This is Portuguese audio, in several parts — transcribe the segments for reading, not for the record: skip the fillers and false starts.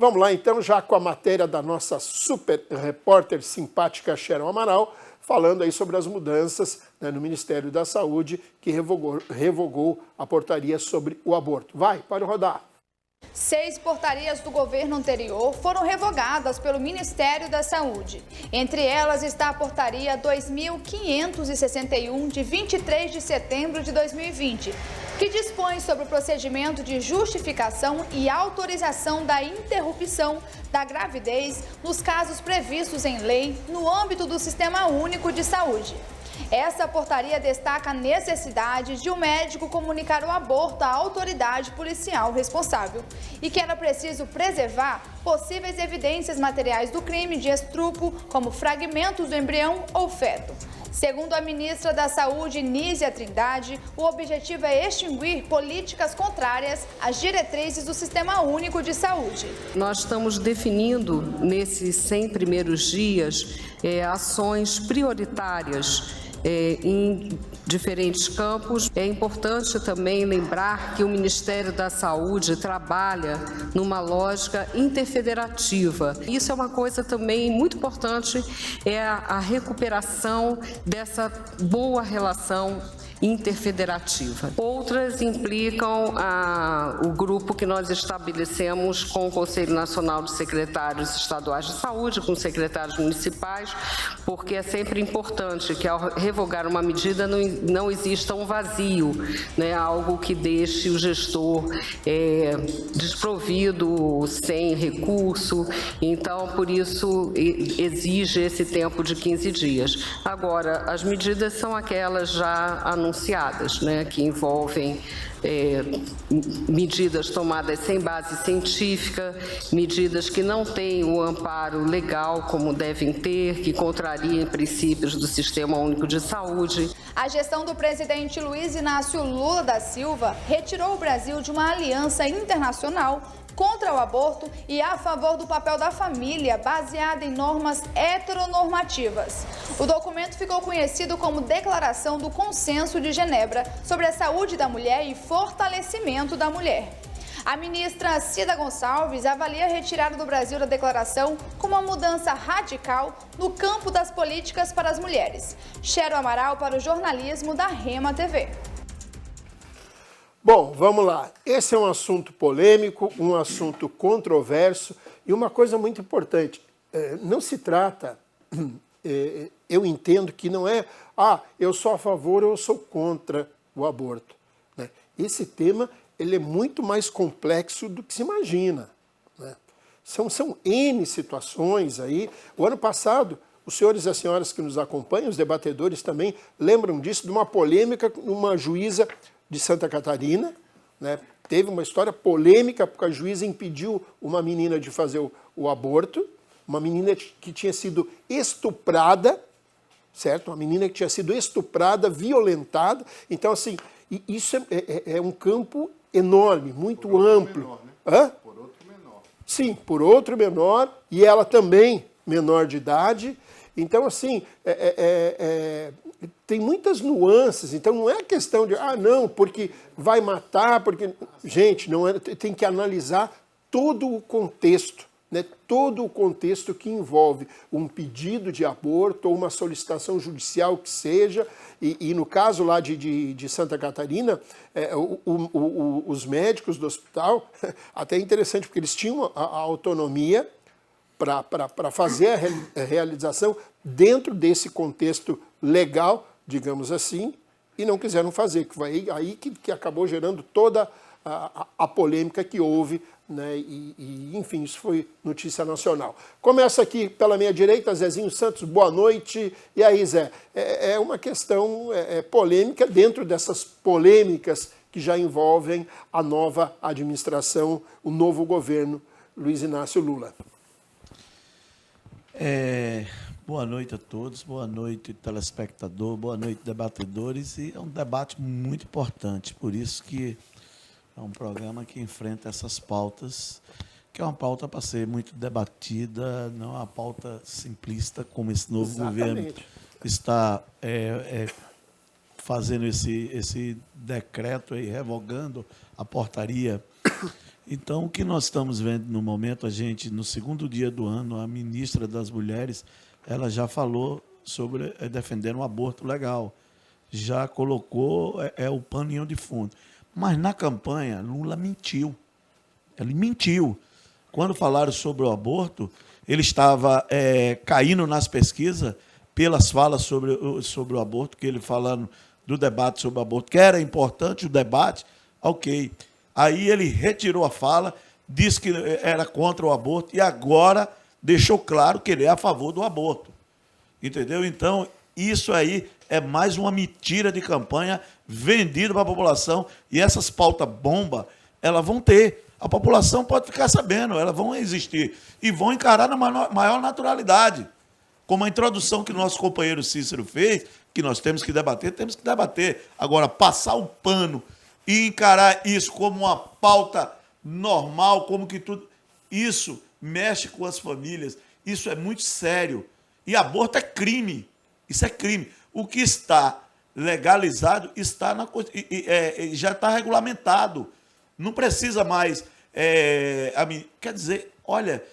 Vamos lá, então, já com a matéria da nossa super repórter simpática Sharon Amaral, falando aí sobre as mudanças, né, no Ministério da Saúde, que revogou a portaria sobre o aborto. Vai, pode rodar. 6 portarias do governo anterior foram revogadas pelo Ministério da Saúde. Entre elas está a portaria 2561, de 23 de setembro de 2020, que dispõe sobre o procedimento de justificação e autorização da interrupção da gravidez nos casos previstos em lei no âmbito do Sistema Único de Saúde. Essa portaria destaca a necessidade de o médico comunicar o aborto à autoridade policial responsável e que era preciso preservar possíveis evidências materiais do crime de estupro, como fragmentos do embrião ou feto. Segundo a ministra da Saúde, Nízia Trindade, o objetivo é extinguir políticas contrárias às diretrizes do Sistema Único de Saúde. Nós estamos definindo, nesses 100 primeiros dias, ações prioritárias em diferentes campos. É importante também lembrar que o Ministério da Saúde trabalha numa lógica interfederativa. Isso é uma coisa também muito importante, é a recuperação dessa boa relação interfederativa. Outras implicam o grupo que nós estabelecemos com o Conselho Nacional de Secretários Estaduais de Saúde, com secretários municipais, porque é sempre importante que, ao revogar uma medida, não exista um vazio, né, algo que deixe o gestor desprovido, sem recurso. Então, por isso, exige esse tempo de 15 dias. Agora, as medidas são aquelas já anunciadas, né, que envolvem medidas tomadas sem base científica, medidas que não têm o amparo legal como devem ter, que contrariem princípios do Sistema Único de Saúde. A gestão do presidente Luiz Inácio Lula da Silva retirou o Brasil de uma aliança internacional contra o aborto e a favor do papel da família, baseada em normas heteronormativas. O documento ficou conhecido como Declaração do Consenso de Genebra sobre a Saúde da Mulher e Fortalecimento da Mulher. A ministra Cida Gonçalves avalia a retirada do Brasil da declaração como uma mudança radical no campo das políticas para as mulheres. Sharon Amaral para o jornalismo da Rema TV. Bom, vamos lá. Esse é um assunto polêmico, um assunto controverso e uma coisa muito importante. Não se trata, eu entendo que não é, eu sou a favor ou eu sou contra o aborto, né? Esse tema ele é muito mais complexo do que se imagina, né? São N situações aí. O ano passado, os senhores e as senhoras que nos acompanham, os debatedores também, lembram disso, de uma polêmica com uma juíza de Santa Catarina, né? Teve uma história polêmica porque a juíza impediu uma menina de fazer o aborto, uma menina que tinha sido estuprada, certo? Uma menina que tinha sido estuprada, violentada. Então, assim, isso é um campo enorme, muito amplo. Menor, né? Hã? Por outro menor. Sim, por outro menor, e ela também menor de idade. Então, assim, tem muitas nuances. Então, não é questão de, não, porque vai matar, porque... Gente, não é, tem que analisar todo o contexto, né? Todo o contexto que envolve um pedido de aborto ou uma solicitação judicial que seja. E no caso lá de Santa Catarina, os médicos do hospital, até é interessante, porque eles tinham a autonomia para fazer a realização dentro desse contexto legal, digamos assim, e não quiseram fazer, que foi aí que acabou gerando toda a polêmica que houve, né? Enfim, isso foi notícia nacional. Começa aqui pela minha direita, Zezinho Santos, boa noite. E aí, Zé, é uma questão polêmica dentro dessas polêmicas que já envolvem a nova administração, o novo governo Luiz Inácio Lula. Boa noite a todos, boa noite, telespectador, boa noite, debatedores. E é um debate muito importante, por isso que é um programa que enfrenta essas pautas, que é uma pauta para ser muito debatida, não é uma pauta simplista, como esse novo governo está fazendo esse decreto aí, revogando a portaria. Então, o que nós estamos vendo no momento, no segundo dia do ano, a ministra das Mulheres, ela já falou sobre defender um aborto legal. Já colocou o paninho de fundo. Mas na campanha, Lula mentiu. Ele mentiu. Quando falaram sobre o aborto, ele estava caindo nas pesquisas pelas falas sobre o aborto, que ele falando do debate sobre o aborto, que era importante o debate, ok. Aí ele retirou a fala, disse que era contra o aborto e agora deixou claro que ele é a favor do aborto. Entendeu? Então, isso aí é mais uma mentira de campanha vendida para a população e essas pautas bomba, elas vão ter. A população pode ficar sabendo, elas vão existir e vão encarar na maior naturalidade. Como a introdução que o nosso companheiro Cícero fez, que nós temos que debater, temos que debater. Agora, passar o pano e encarar isso como uma pauta normal, como que tudo... Isso mexe com as famílias, isso é muito sério. E aborto é crime, isso é crime. O que está legalizado está já está regulamentado. Não precisa mais... quer dizer, olha,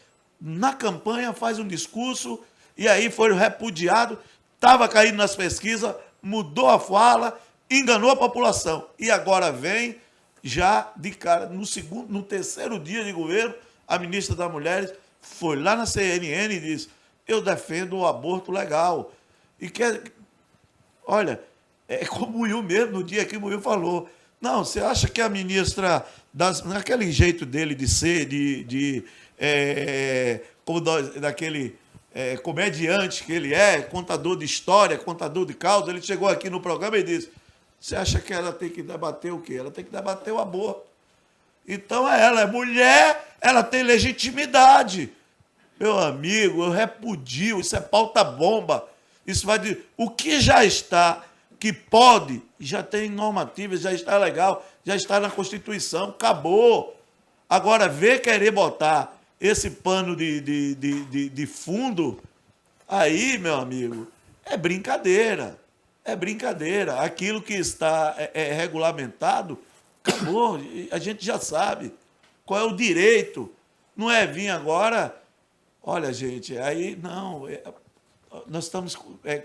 na campanha faz um discurso e aí foi repudiado, estava caindo nas pesquisas, mudou a fala, enganou a população. E agora vem, já de cara, no terceiro dia de governo, a ministra das Mulheres foi lá na CNN e disse: eu defendo o aborto legal. E olha, como o Will mesmo, no dia que o Will falou, não, você acha que a ministra, naquele jeito dele de ser, daquele comediante que ele é, contador de história, contador de causa, ele chegou aqui no programa e disse: você acha que ela tem que debater o quê? Ela tem que debater o aborto. Então ela é mulher, ela tem legitimidade. Meu amigo, eu repudio, isso é pauta bomba. Isso vai dizer, o que já está, que pode, já tem normativas, já está legal, já está na Constituição, acabou. Agora, querer botar esse pano de fundo, aí, meu amigo, é brincadeira. É brincadeira. Aquilo que está regulamentado, acabou. A gente já sabe qual é o direito. Não é vir agora... Olha, gente, aí não... nós estamos...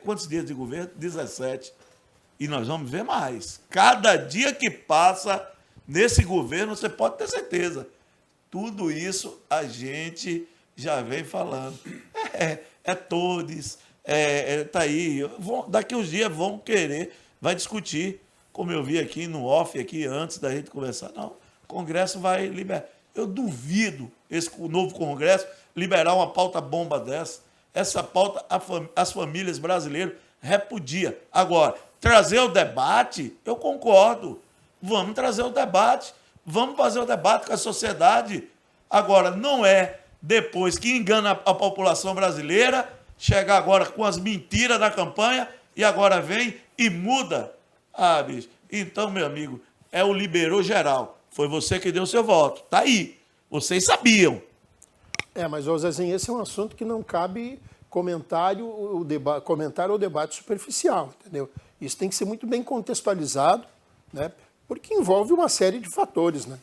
quantos dias de governo? 17. E nós vamos ver mais. Cada dia que passa nesse governo, você pode ter certeza. Tudo isso a gente já vem falando. Todos... tá aí. Daqui uns dias vão querer, vai discutir, como eu vi aqui no off, aqui antes da gente conversar. Não, o Congresso vai liberar. Eu duvido o novo Congresso liberar uma pauta bomba dessa. Essa pauta as famílias brasileiras repudia. Agora, trazer o debate, eu concordo. Vamos trazer o debate. Vamos fazer o debate com a sociedade. Agora, não é depois que engana a população brasileira, chegar agora com as mentiras da campanha e agora vem e muda. Bicho. Então, meu amigo, o liberou geral. Foi você que deu seu voto. Tá aí. Vocês sabiam. Mas, Zezinho, esse é um assunto que não cabe comentário ou debate superficial, entendeu? Isso tem que ser muito bem contextualizado, né? Porque envolve uma série de fatores, né?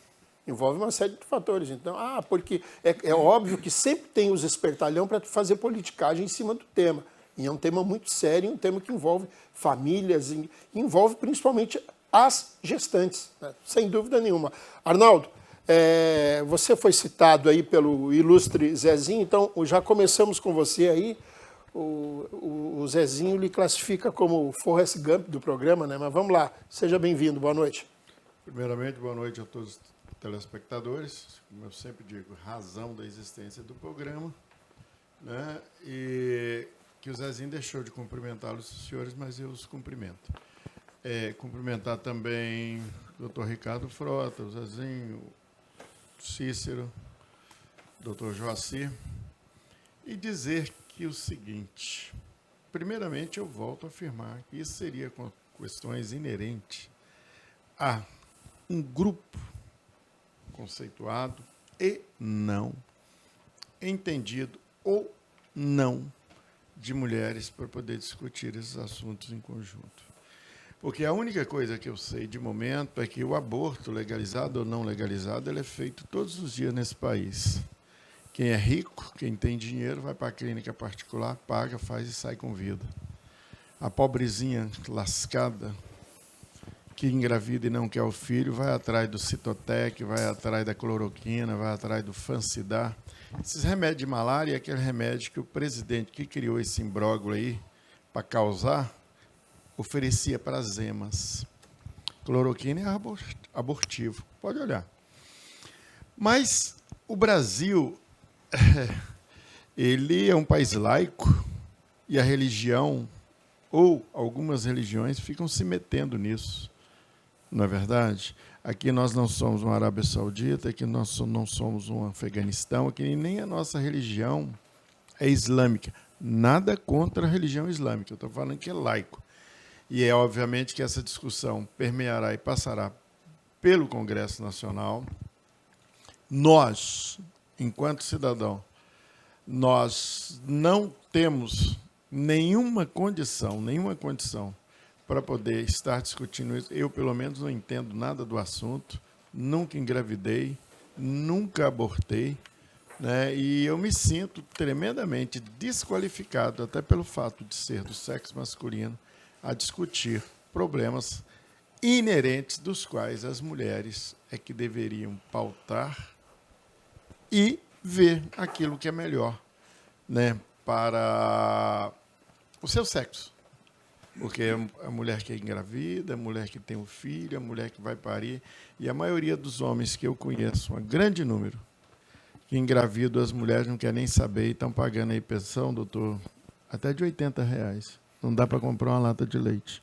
Envolve uma série de fatores. Então, porque é óbvio que sempre tem os espertalhão para fazer politicagem em cima do tema. E é um tema muito sério, um tema que envolve famílias, envolve principalmente as gestantes, né? Sem dúvida nenhuma. Arnaldo, você foi citado aí pelo ilustre Zezinho, então já começamos com você aí. O Zezinho lhe classifica como o Forrest Gump do programa, né? Mas vamos lá, seja bem-vindo, boa noite. Primeiramente, boa noite a todos os telespectadores, como eu sempre digo, razão da existência do programa, né? E que o Zezinho deixou de cumprimentá-los, senhores, mas eu os cumprimento. Cumprimentar também o Dr. Ricardo Frota, o Zezinho, o Cícero, o Dr. Joacir, e dizer que o seguinte: primeiramente, eu volto a afirmar que isso seria com questões inerentes a um grupo conceituado e não entendido ou não de mulheres para poder discutir esses assuntos em conjunto. Porque a única coisa que eu sei de momento é que o aborto, legalizado ou não legalizado, ele é feito todos os dias nesse país. Quem é rico, quem tem dinheiro, vai para a clínica particular, paga, faz e sai com vida. A pobrezinha lascada, que engravida e não quer o filho, vai atrás do Citotec, vai atrás da cloroquina, vai atrás do Fancidar. Esses remédios de malária é aquele remédio que o presidente que criou esse imbróglio aí para causar, oferecia para as emas. Cloroquina é abortivo, pode olhar. Mas o Brasil, ele é um país laico e a religião, ou algumas religiões, ficam se metendo nisso. Não é verdade? Aqui nós não somos uma Arábia Saudita, aqui nós não somos um Afeganistão, aqui nem a nossa religião é islâmica. Nada contra a religião islâmica, eu estou falando que é laico. E é obviamente que essa discussão permeará e passará pelo Congresso Nacional. Nós, enquanto cidadão, nós não temos nenhuma condição para poder estar discutindo isso. Eu, pelo menos, não entendo nada do assunto, nunca engravidei, nunca abortei, né? E eu me sinto tremendamente desqualificado, até pelo fato de ser do sexo masculino, a discutir problemas inerentes dos quais as mulheres é que deveriam pautar e ver aquilo que é melhor, né, para o seu sexo. Porque a mulher que é engravida, a mulher que tem um filho, a mulher que vai parir, e a maioria dos homens que eu conheço, um grande número, que engravidam, as mulheres não querem nem saber e estão pagando aí pensão, doutor, até de R$80. Não dá para comprar uma lata de leite.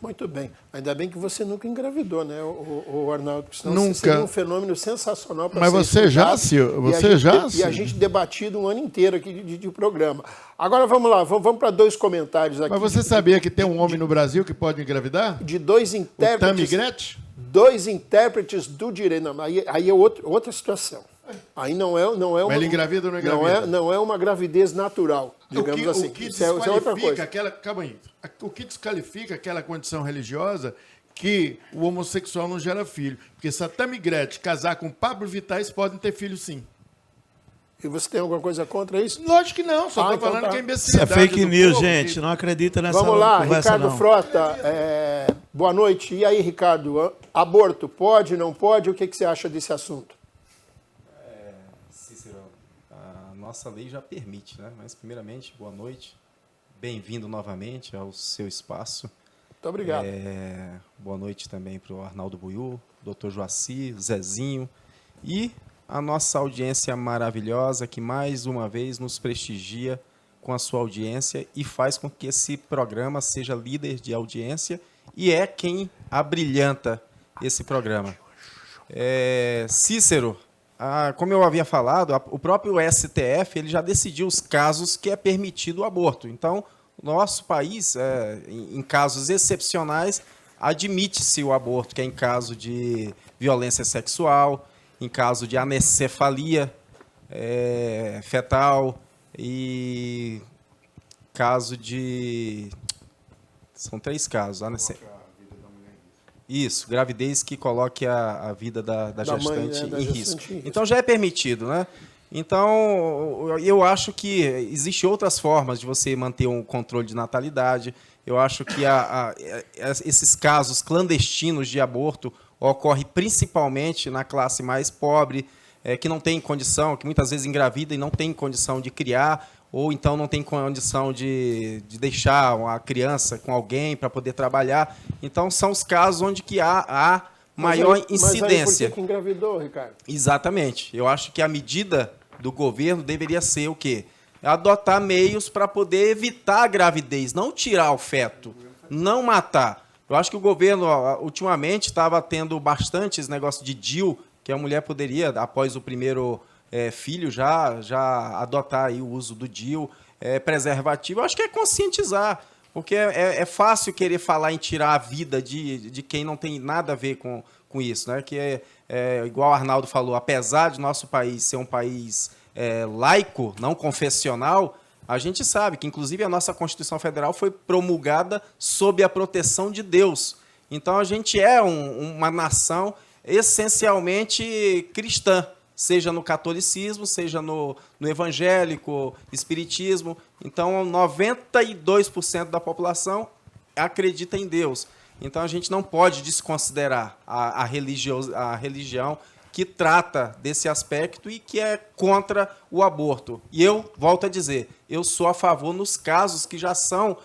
Muito bem. Ainda bem que você nunca engravidou, né, o Arnaldo? Senão nunca. Seria um fenômeno sensacional para Mas você já, Silvio? Você já? E a gente debatido um ano inteiro aqui de programa. Agora vamos lá, vamos para 2 comentários aqui. Mas você sabia que tem um homem no Brasil que pode engravidar? De 2 intérpretes. O Tammy Gretchen? 2 intérpretes do direito. Não, aí é outra situação. Aí não é uma. Mas ele engravida ou não engravida? Não é uma gravidez natural, digamos assim. O que isso é outra coisa. Calma aí. O que desqualifica aquela condição religiosa que o homossexual não gera filho? Porque se a Tammy Gretchen casar com Pablo Vittar, eles podem ter filho sim. E você tem alguma coisa contra isso? Lógico que não, só estou então falando tá. que é Isso é imbecilidade. fake news, povo, gente. Não acredita nessa Vamos lá, conversa, Ricardo não. Frota. Boa noite. E aí, Ricardo? Aborto, pode, não pode? O que você acha desse assunto? Cícero, a nossa lei já permite, né? Mas, primeiramente, boa noite. Bem-vindo novamente ao seu espaço. Muito obrigado. Boa noite também para o Arnaldo Buiú, Dr. Joaci, Zezinho e a nossa audiência maravilhosa que, mais uma vez, nos prestigia com a sua audiência e faz com que esse programa seja líder de audiência e é quem abrilhanta esse programa. Cícero, como eu havia falado, o próprio STF ele já decidiu os casos que é permitido o aborto. Então, o nosso país, em casos excepcionais, admite-se o aborto, que é em caso de violência sexual, em caso de anencefalia fetal e caso de... São 3 casos. Isso, gravidez que coloque a vida da gestante mãe, né, em risco. Então, já é permitido, né? Então, eu acho que existem outras formas de você manter um controle de natalidade. Eu acho que esses casos clandestinos de aborto ocorrem principalmente na classe mais pobre, que não tem condição, que muitas vezes engravida e não tem condição de criar, ou então não tem condição de deixar a criança com alguém para poder trabalhar. Então, são os casos onde que há maior incidência. Mas aí por que engravidou, Ricardo? Exatamente. Eu acho que a medida do governo deveria ser o quê? Adotar meios para poder evitar a gravidez, não tirar o feto, não matar. Eu acho que o governo, ultimamente, estava tendo bastante esse negócio de DIU, que a mulher poderia, após o primeiro filho, já adotar aí o uso do DIU, preservativo. Eu acho que é conscientizar, porque é fácil querer falar em tirar a vida de quem não tem nada a ver com isso, né? Que igual o Arnaldo falou, apesar de nosso país ser um país laico, não confessional, A gente sabe que, inclusive, a nossa Constituição Federal foi promulgada sob a proteção de Deus. Então, a gente é uma nação essencialmente cristã, seja no catolicismo, seja no evangélico, espiritismo. Então, 92% da população acredita em Deus. Então, a gente não pode desconsiderar a religião que trata desse aspecto e que é contra o aborto. E eu volto a dizer, eu sou a favor nos casos que já são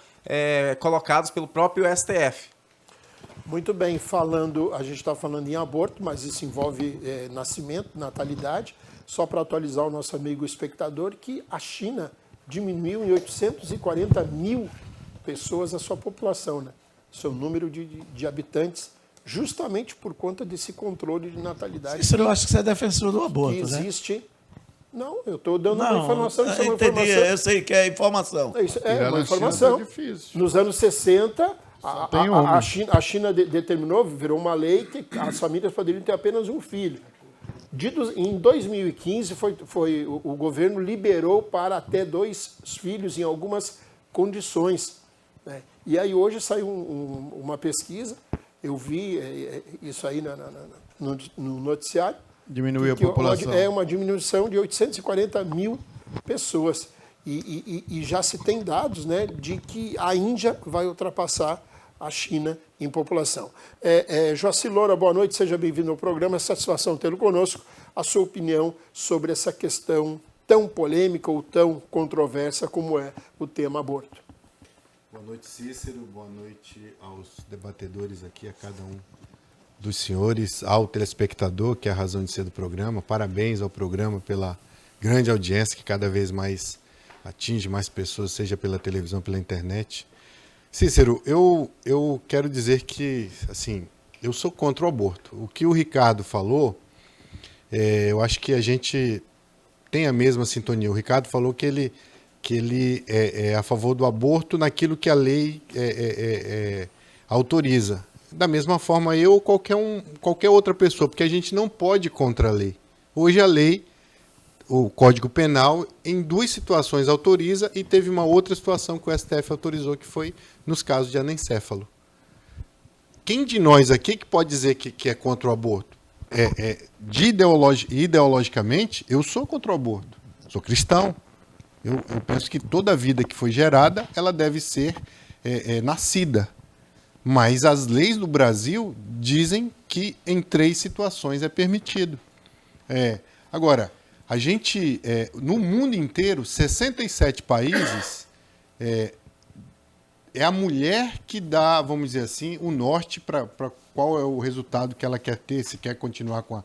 colocados pelo próprio STF. Muito bem, a gente está falando em aborto, mas isso envolve nascimento, natalidade. Só para atualizar o nosso amigo espectador, que a China diminuiu em 840 mil pessoas a sua população, né? Seu número de habitantes, justamente por conta desse controle de natalidade. Isso eu acho que você é defensor do aborto, que né? existe. Não, eu estou dando uma informação. Isso é uma entendi, informação. eu sei que é informação. Isso é uma na informação. China tá difícil. Nos anos 60, tem homem. a China determinou, virou uma lei que as famílias poderiam ter apenas um filho. Em 2015, o governo liberou para até 2 filhos em algumas condições, né? E aí hoje saiu uma pesquisa, eu vi isso aí no noticiário. Diminuiu a população. É uma diminuição de 840 mil pessoas. E já se tem dados, né, de que a Índia vai ultrapassar a China em população. Joacir Loura, boa noite, seja bem-vindo ao programa. É satisfação tê-lo conosco. A sua opinião sobre essa questão tão polêmica ou tão controversa como é o tema aborto. Boa noite, Cícero. Boa noite aos debatedores aqui, a cada um dos senhores, ao telespectador, que é a razão de ser do programa. Parabéns ao programa pela grande audiência que cada vez mais atinge mais pessoas, seja pela televisão, pela internet. Cícero, eu quero dizer que, assim, eu sou contra o aborto. O que o Ricardo falou, eu acho que a gente tem a mesma sintonia. O Ricardo falou que ele é a favor do aborto naquilo que a lei autoriza. Da mesma forma eu ou qualquer outra pessoa, porque a gente não pode ir contra a lei. Hoje a lei, o Código Penal, em 2 situações autoriza e teve uma outra situação que o STF autorizou, que foi nos casos de anencéfalo. Quem de nós aqui que pode dizer que é contra o aborto? Ideologicamente, eu sou contra o aborto. Sou cristão. Eu penso que toda vida que foi gerada, ela deve ser nascida. Mas as leis do Brasil dizem que em 3 situações é permitido. Agora, a gente, no mundo inteiro, 67 países, é a mulher que dá, vamos dizer assim, o norte para qual é o resultado que ela quer ter, se quer continuar com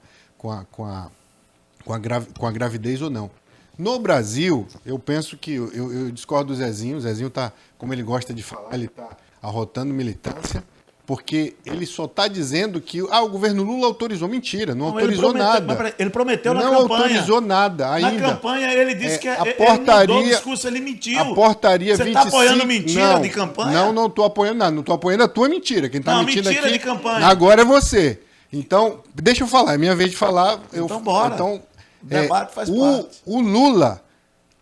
a gravidez ou não. No Brasil, eu penso que, eu discordo do Zezinho, o Zezinho está, como ele gosta de falar, ele está arrotando militância, porque ele só está dizendo que o governo Lula autorizou. Mentira, não autorizou nada. Ele prometeu na campanha. Não autorizou nada ainda. Na campanha ele disse que a portaria, ele mudou o discurso, ele mentiu. A portaria 25... Você está apoiando mentira de campanha? Não estou apoiando nada. Não estou apoiando a tua mentira. Quem está mentindo mentira aqui de campanha. Agora é você. Então, deixa eu falar. É minha vez de falar. Então, bora. Então, o debate faz parte. O Lula,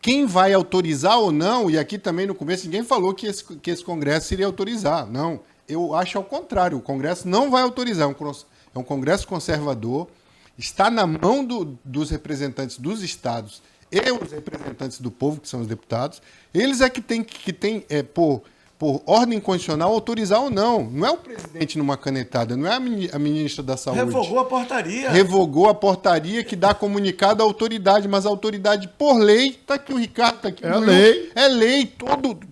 quem vai autorizar ou não, e aqui também no começo ninguém falou que esse Congresso iria autorizar. Não. Eu acho ao contrário, o Congresso não vai autorizar, é um Congresso conservador, está na mão dos representantes dos estados e os representantes do povo, que são os deputados, eles é que tem por ordem constitucional, autorizar ou não. Não é o presidente numa canetada, não é a ministra da Saúde. Revogou a portaria. Revogou a portaria que dá comunicado à autoridade, mas a autoridade, por lei, está aqui o Ricardo, está aqui. É lei,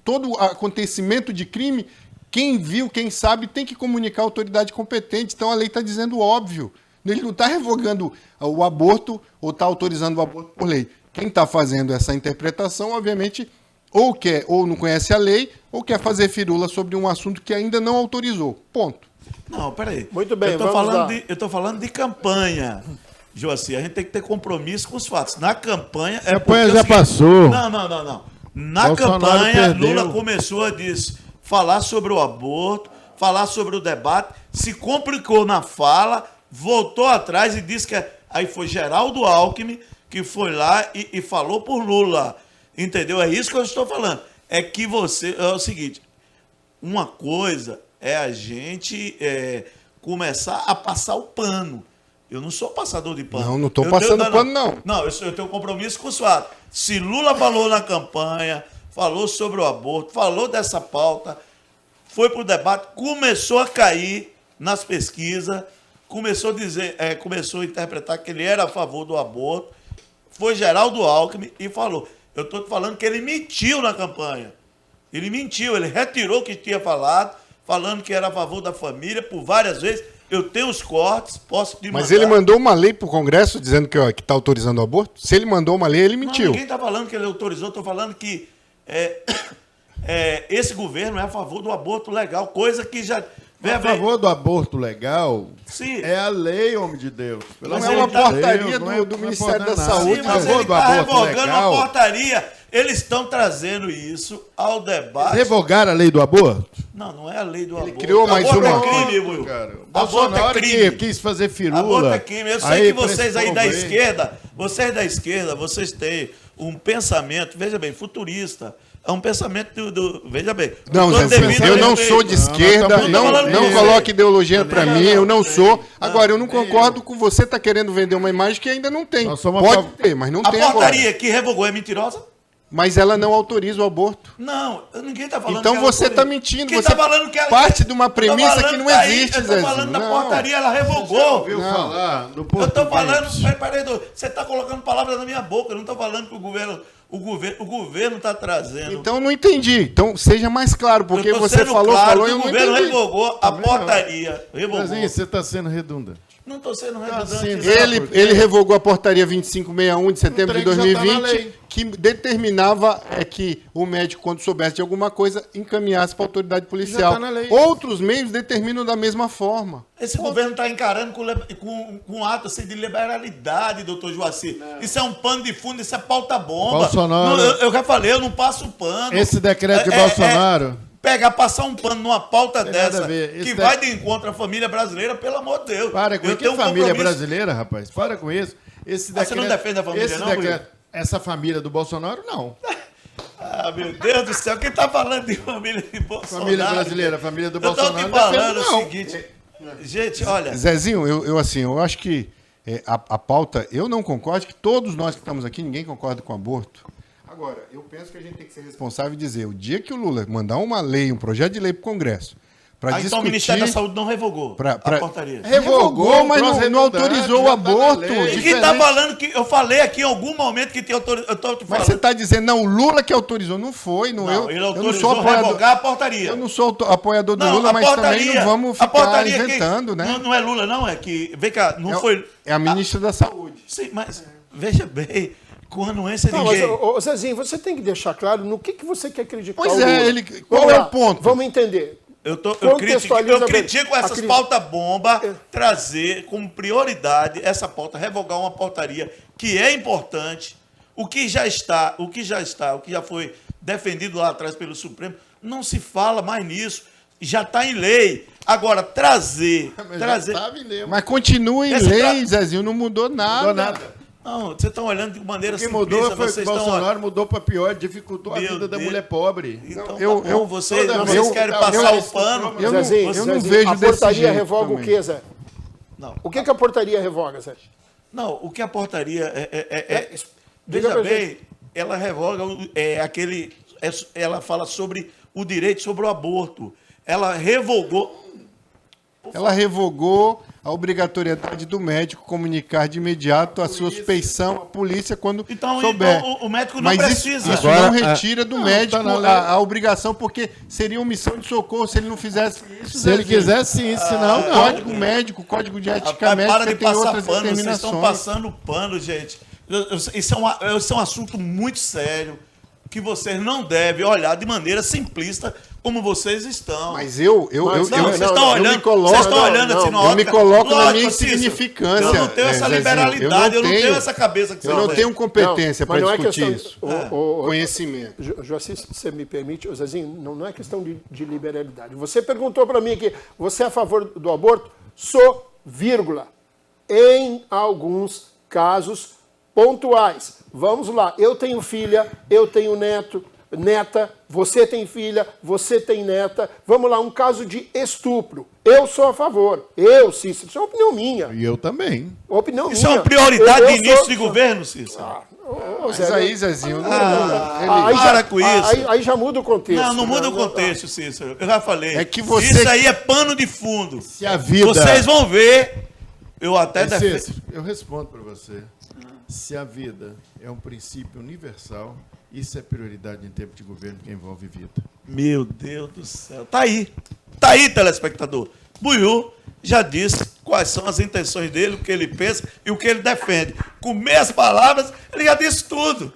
todo acontecimento de crime. Quem viu, quem sabe, tem que comunicar à autoridade competente. Então, a lei está dizendo o óbvio. Ele não está revogando o aborto ou está autorizando o aborto por lei. Quem está fazendo essa interpretação, obviamente, ou não conhece a lei, ou quer fazer firula sobre um assunto que ainda não autorizou. Ponto. Não, peraí. Muito bem, eu estou falando de campanha, Joacir. A gente tem que ter compromisso com os fatos. Na campanha... A campanha já passou. Não. Na Bolsonaro campanha, perdeu. Lula começou a falar sobre o aborto, falar sobre o debate, se complicou na fala, voltou atrás e disse que... Aí foi Geraldo Alckmin que foi lá e falou por Lula. Entendeu? É isso que eu estou falando. É que você... É o seguinte, uma coisa é a gente começar a passar o pano. Eu não sou passador de pano. Não estou passando pano, não. Não, eu tenho um compromisso com o senhor. Se Lula falou na campanha, falou sobre o aborto, falou dessa pauta, foi para o debate, começou a cair nas pesquisas, começou a interpretar que ele era a favor do aborto, foi Geraldo Alckmin e falou. Eu estou falando que ele mentiu na campanha. Ele mentiu, ele retirou o que tinha falado, falando que era a favor da família por várias vezes. Eu tenho os cortes, posso te mandar. Mas ele mandou uma lei para o Congresso dizendo que está autorizando o aborto? Se ele mandou uma lei, ele mentiu. Não, ninguém está falando que ele autorizou, estou falando que esse governo é a favor do aborto legal, coisa que já... A favor do aborto legal. Sim. É a lei, homem de Deus. Não é uma portaria do Ministério da Saúde. Sim, mas ele está revogando uma portaria. Eles estão trazendo isso ao debate. Revogar a lei do aborto? Não é a lei do aborto. Criou mais aborto uma. É crime, Will. Bolsonaro que quis fazer firula. Aborto é crime. Eu sei que vocês aí da esquerda, vocês têm um pensamento, veja bem, futurista. É um pensamento veja bem. Não, Zezinho, eu não sou de esquerda, não coloque ideologia para mim, eu não sou. Agora, eu não concordo com você, tá querendo vender uma imagem que ainda não tem. Pode ter, mas não tem agora. A portaria que revogou é mentirosa? Mas ela não autoriza o aborto. Não, ninguém está falando então que ela você está mentindo. Quem você tá falando que ela... parte de uma premissa que não existe, Zezinho. Eu estou falando da portaria, ela revogou. Você ouviu falar do eu estou falando... Peraí, você está colocando palavras na minha boca. Eu não estou falando que o governo está trazendo... Então não entendi. Então seja mais claro, porque você falou e eu não entendi. O governo revogou a portaria. Revogou. Zezinho, você está sendo redundante. Não estou sendo redundante. Ele revogou a portaria 2561 de setembro de 2020, que determinava que o médico, quando soubesse de alguma coisa, encaminhasse para a autoridade policial. Outros meios determinam da mesma forma. Esse governo está encarando com um ato assim, de liberalidade, doutor Joacir. Isso é um pano de fundo, isso é pauta-bomba. Bolsonaro... Eu já falei, eu não passo pano. Esse decreto de Bolsonaro... Passar um pano numa pauta dessa, que vai de encontro à família brasileira, pelo amor de Deus. Para com isso. Que família brasileira, rapaz? Para com isso. Esse decreto, você não defende a família, não, decreto, essa família do Bolsonaro, não. Ah, meu Deus do céu. Quem está falando de família de Bolsonaro? Família brasileira, família do Bolsonaro. Eu estou te falando o seguinte. Gente, olha... Zezinho, eu acho que a pauta... Eu não concordo, que todos nós que estamos aqui, ninguém concorda com o aborto. Agora, eu penso que a gente tem que ser responsável e dizer, o dia que o Lula mandar uma lei, um projeto de lei para o Congresso, para discutir... Então o Ministério da Saúde não revogou a portaria. Revogou, mas não autorizou o aborto. E quem está falando que... Eu falei aqui em algum momento que tinha autorizado... Mas você está dizendo, não, o Lula que autorizou. Não foi, ele autorizou revogar a portaria. Eu não sou apoiador do Lula, mas também não vamos ficar inventando, né? Não é Lula, não, é que... Vem cá, não foi... É a ministra da Saúde. Sim, mas veja bem... Com anuência de ninguém. Mas, Zezinho, você tem que deixar claro no que você quer criticar. Pois qual é o ponto? Vamos entender. Eu critico essas pauta-bomba trazer como prioridade essa pauta, revogar uma portaria que é importante, o que já foi defendido lá atrás pelo Supremo, não se fala mais nisso, já está em lei. Agora, trazer... Mas continua em lei, Zezinho, não mudou nada. Não mudou nada. Não, vocês estão olhando de maneira simplista. O que mudou foi que Bolsonaro mudou para pior, dificultou a vida da mulher pobre. Então, vocês querem passar o pano. Eu não vejo a portaria revoga também. O quê, Zé? Não. O que a portaria revoga, Zé? Não, o que a portaria veja bem, ela revoga ela fala sobre o direito sobre o aborto. Ela revogou a obrigatoriedade do médico comunicar de imediato a suspeição à polícia quando souber. Então o médico não precisa. Isso não retira do médico a obrigação, porque seria omissão de socorro se ele não fizesse isso. Se ele quisesse, sim. Senão, não. Código médico, código de ética médica tem outras pano, determinações. Vocês estão passando pano, gente. Isso é um assunto muito sério que vocês não devem olhar de maneira simplista como vocês estão. Mas vocês estão olhando assim, eu me coloco na minha insignificância. Eu não tenho essa liberalidade, eu não tenho essa cabeça que você tem. Eu não tenho competência para discutir isso. Conhecimento. Joacir, se você me permite, Zezinho, não é questão de liberalidade. Você perguntou para mim aqui, você é a favor do aborto? Sou, vírgula. Em alguns casos, pontuais. Vamos lá, eu tenho filha, eu tenho neta, você tem filha, você tem neta. Vamos lá, um caso de estupro. Eu sou a favor. Eu, Cícero, isso é uma opinião minha. E eu também. Opinião Isso é minha. uma prioridade de início sou- de governo, Cícero? Ô, Mas Zé, aí, Zezinho, aí para já, com isso. Aí já muda o contexto. Não muda o né? contexto, Cícero. Eu já falei. É que você- Isso aí é pano de fundo. se a vida... Vocês vão ver. Eu até defendo. Cícero, eu respondo para você. Se a vida é um princípio universal, isso é prioridade em tempo de governo que envolve vida. Meu Deus do céu. Tá aí, telespectador. Buiú já disse quais são as intenções dele, o que ele pensa e o que ele defende. Com meias palavras, ele já disse tudo.